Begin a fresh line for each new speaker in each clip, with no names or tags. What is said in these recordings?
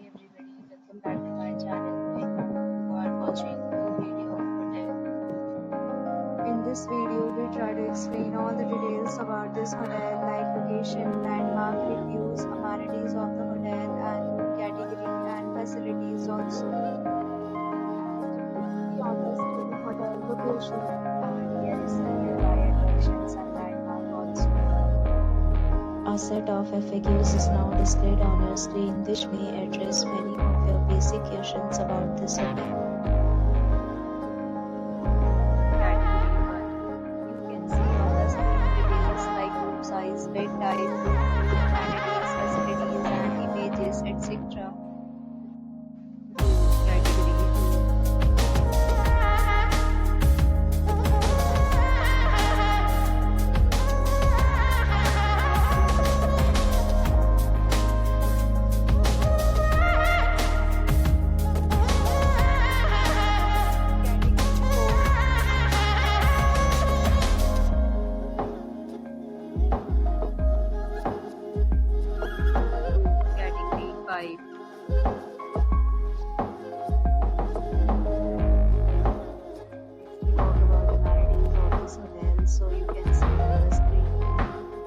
everybody, welcome back to my channel. You are watching a video of hotel. In this video, we try to explain all the details about this hotel, like location, landmark, reviews, amenities of the hotel, and room category and facilities also. To be honest, with the hotel location, here is the nearby attractions and landmark also. A set of FAQs is now displayed on your screen, which may address many of your basic questions about this hotel. Category 1. You can see on the screen details like room size, bed type, amenities, facilities, and images, etc. Category 2. Category 5. We talk about amenities of this hotel, so you can see on the screen.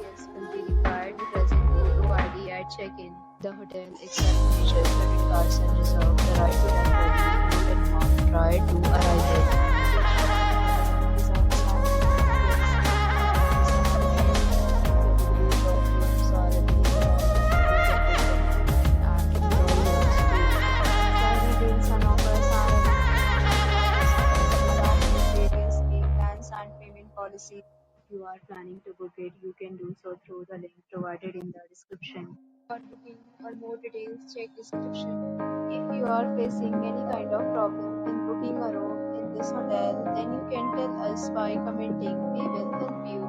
Guests will be required to present photo ID at check-in. The hotel accepts major credit cards and reserve the right to temporarily hold an amount prior to arrival. Is outstanding. Policy. If you are planning to book it, you can do so through the link provided in the description. For booking or more details, check description. If you are facing any kind of problem in booking a room in this hotel, then you can tell us by commenting. We will help you.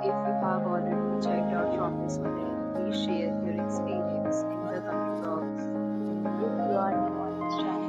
If you have already checked out from this hotel, please share your experience in the comment box. If you are new on this channel,